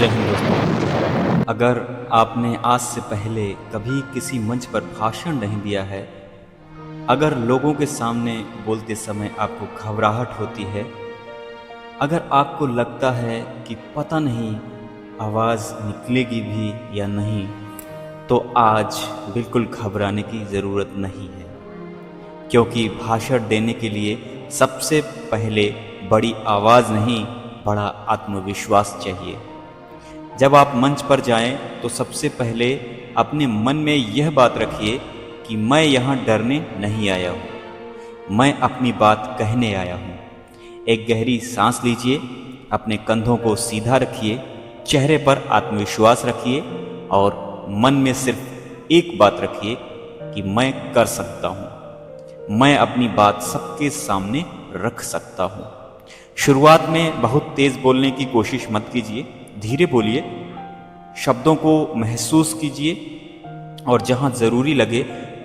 जय हिंद दोस्तों। अगर आपने आज से पहले कभी किसी मंच पर भाषण नहीं दिया है, अगर लोगों के सामने बोलते समय आपको घबराहट होती है, अगर आपको लगता है कि पता नहीं आवाज़ निकलेगी भी या नहीं, तो आज बिल्कुल घबराने की ज़रूरत नहीं है। क्योंकि भाषण देने के लिए सबसे पहले बड़ी आवाज़ नहीं, बड़ा आत्मविश्वास चाहिए। जब आप मंच पर जाएं तो सबसे पहले अपने मन में यह बात रखिए कि मैं यहाँ डरने नहीं आया हूँ, मैं अपनी बात कहने आया हूँ। एक गहरी सांस लीजिए, अपने कंधों को सीधा रखिए, चेहरे पर आत्मविश्वास रखिए और मन में सिर्फ एक बात रखिए कि मैं कर सकता हूँ, मैं अपनी बात सबके सामने रख सकता हूँ। शुरुआत में बहुत तेज़ बोलने की कोशिश मत कीजिए, धीरे बोलिए, शब्दों को महसूस कीजिए और जहाँ ज़रूरी लगे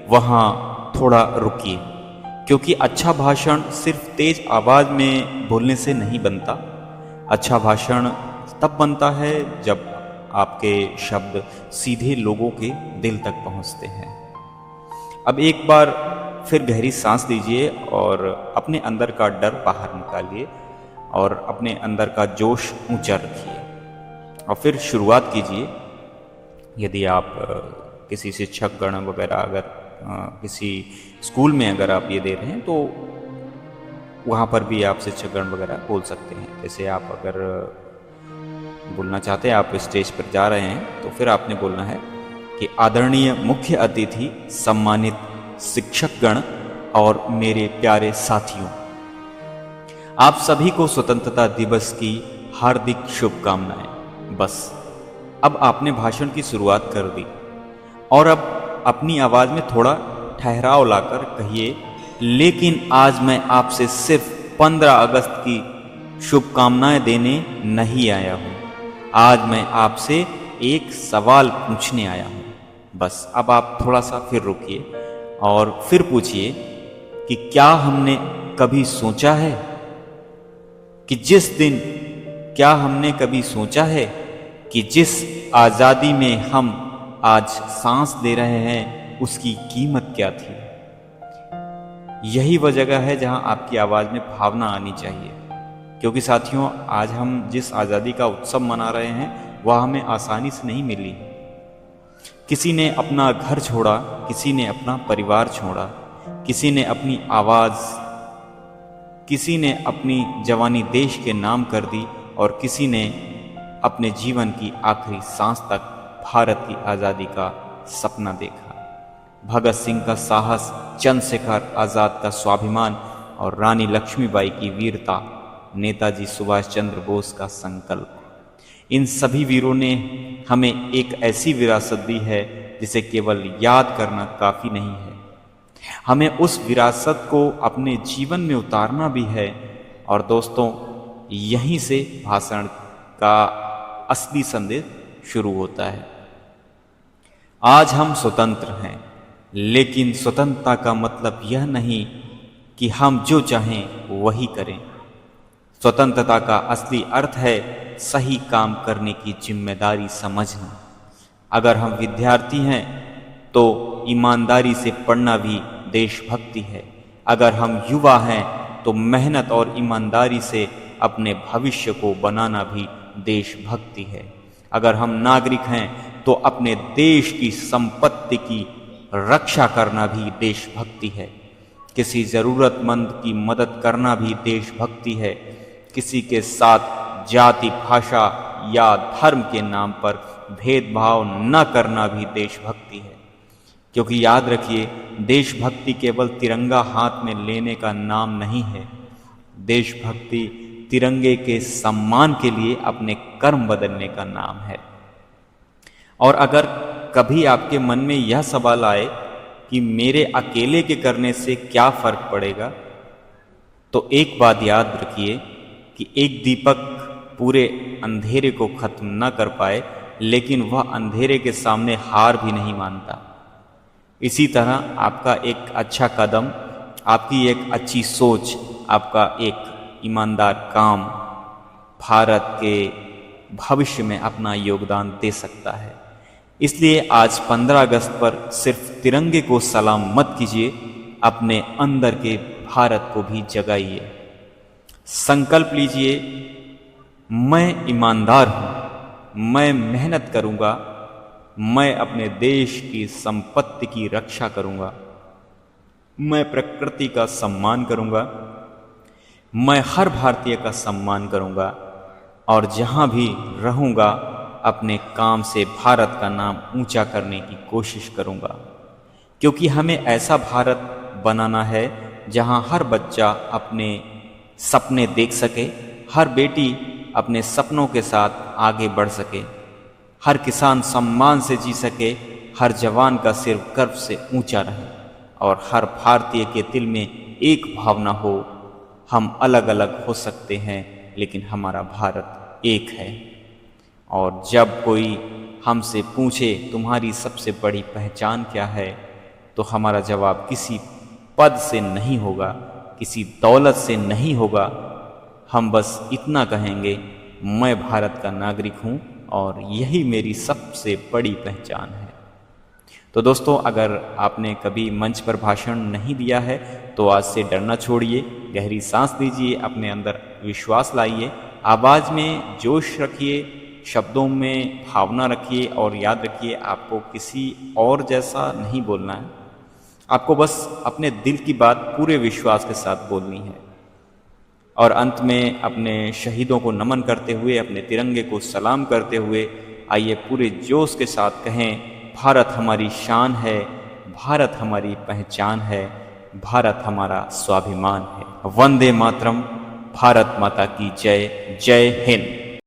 वहाँ थोड़ा रुकिए। क्योंकि अच्छा भाषण सिर्फ तेज आवाज़ में बोलने से नहीं बनता। अच्छा भाषण तब बनता है जब आपके शब्द सीधे लोगों के दिल तक पहुँचते हैं। अब एक बार फिर गहरी सांस लीजिए और अपने अंदर का डर बाहर निकालिए और अपने अंदर का जोश ऊंचा रखिए और फिर शुरुआत कीजिए। यदि आप किसी शिक्षक गण वगैरह अगर किसी स्कूल में अगर आप ये दे रहे हैं तो वहाँ पर भी आप शिक्षक गण वगैरह बोल सकते हैं। जैसे आप अगर बोलना चाहते हैं, आप स्टेज पर जा रहे हैं, तो फिर आपने बोलना है कि आदरणीय मुख्य अतिथि, सम्मानित शिक्षक गण और मेरे प्यारे साथियों, आप सभी को स्वतंत्रता दिवस की हार्दिक शुभकामनाएं। बस अब आपने भाषण की शुरुआत कर दी और अब अपनी आवाज़ में थोड़ा ठहराव लाकर कहिए, लेकिन आज मैं आपसे सिर्फ 15 अगस्त की शुभकामनाएं देने नहीं आया हूँ, आज मैं आपसे एक सवाल पूछने आया हूँ। बस अब आप थोड़ा सा फिर रुकिए और फिर पूछिए कि क्या हमने कभी सोचा है कि हमने कभी सोचा है कि जिस आज़ादी में हम आज सांस ले रहे हैं उसकी कीमत क्या थी। यही वह जगह है जहां आपकी आवाज़ में भावना आनी चाहिए। क्योंकि साथियों, आज हम जिस आज़ादी का उत्सव मना रहे हैं वह हमें आसानी से नहीं मिली। किसी ने अपना घर छोड़ा, किसी ने अपना परिवार छोड़ा, किसी ने अपनी आवाज़, किसी ने अपनी जवानी देश के नाम कर दी और किसी ने अपने जीवन की आखिरी सांस तक भारत की आज़ादी का सपना देखा। भगत सिंह का साहस, चंद्रशेखर आज़ाद का स्वाभिमान और रानी लक्ष्मीबाई की वीरता, नेताजी सुभाष चंद्र बोस का संकल्प, इन सभी वीरों ने हमें एक ऐसी विरासत दी है जिसे केवल याद करना काफ़ी नहीं है, हमें उस विरासत को अपने जीवन में उतारना भी है। और दोस्तों, यहीं से भाषण का असली संदेश शुरू होता है। आज हम स्वतंत्र हैं, लेकिन स्वतंत्रता का मतलब यह नहीं कि हम जो चाहें वही करें। स्वतंत्रता का असली अर्थ है सही काम करने की जिम्मेदारी समझना। अगर हम विद्यार्थी हैं तो ईमानदारी से पढ़ना भी देशभक्ति है। अगर हम युवा हैं तो मेहनत और ईमानदारी से अपने भविष्य को बनाना भी देशभक्ति है। अगर हम नागरिक हैं तो अपने देश की संपत्ति की रक्षा करना भी देशभक्ति है। किसी ज़रूरतमंद की मदद करना भी देशभक्ति है। किसी के साथ जाति, भाषा या धर्म के नाम पर भेदभाव न करना भी देशभक्ति है। क्योंकि याद रखिए, देशभक्ति केवल तिरंगा हाथ में लेने का नाम नहीं है। देशभक्ति तिरंगे के सम्मान के लिए अपने कर्म बदलने का नाम है। और अगर कभी आपके मन में यह सवाल आए कि मेरे अकेले के करने से क्या फर्क पड़ेगा, तो एक बात याद रखिए कि एक दीपक पूरे अंधेरे को खत्म न कर पाए, लेकिन वह अंधेरे के सामने हार भी नहीं मानता। इसी तरह आपका एक अच्छा कदम, आपकी एक अच्छी सोच, आपका एक ईमानदार काम भारत के भविष्य में अपना योगदान दे सकता है। इसलिए आज 15 अगस्त पर सिर्फ तिरंगे को सलाम मत कीजिए, अपने अंदर के भारत को भी जगाइए। संकल्प लीजिए, मैं ईमानदार हूँ, मैं मेहनत करूँगा, मैं अपने देश की संपत्ति की रक्षा करूँगा, मैं प्रकृति का सम्मान करूँगा, मैं हर भारतीय का सम्मान करूँगा और जहाँ भी रहूँगा अपने काम से भारत का नाम ऊंचा करने की कोशिश करूँगा। क्योंकि हमें ऐसा भारत बनाना है जहाँ हर बच्चा अपने सपने देख सके, हर बेटी अपने सपनों के साथ आगे बढ़ सके, हर किसान सम्मान से जी सके, हर जवान का सिर गर्व से ऊंचा रहे और हर भारतीय के दिल में एक भावना हो, हम अलग अलग हो सकते हैं लेकिन हमारा भारत एक है। और जब कोई हमसे पूछे तुम्हारी सबसे बड़ी पहचान क्या है, तो हमारा जवाब किसी पद से नहीं होगा, किसी दौलत से नहीं होगा। हम बस इतना कहेंगे, मैं भारत का नागरिक हूँ और यही मेरी सबसे बड़ी पहचान है। तो दोस्तों, अगर आपने कभी मंच पर भाषण नहीं दिया है तो आज से डरना छोड़िए, गहरी सांस लीजिए, अपने अंदर विश्वास लाइए, आवाज़ में जोश रखिए, शब्दों में भावना रखिए और याद रखिए आपको किसी और जैसा नहीं बोलना है। आपको बस अपने दिल की बात पूरे विश्वास के साथ बोलनी है। और अंत में अपने शहीदों को नमन करते हुए, अपने तिरंगे को सलाम करते हुए आइए पूरे जोश के साथ कहें, भारत हमारी शान है, भारत हमारी पहचान है, भारत हमारा स्वाभिमान है। वंदे मातरम। भारत माता की जय। जय हिंद।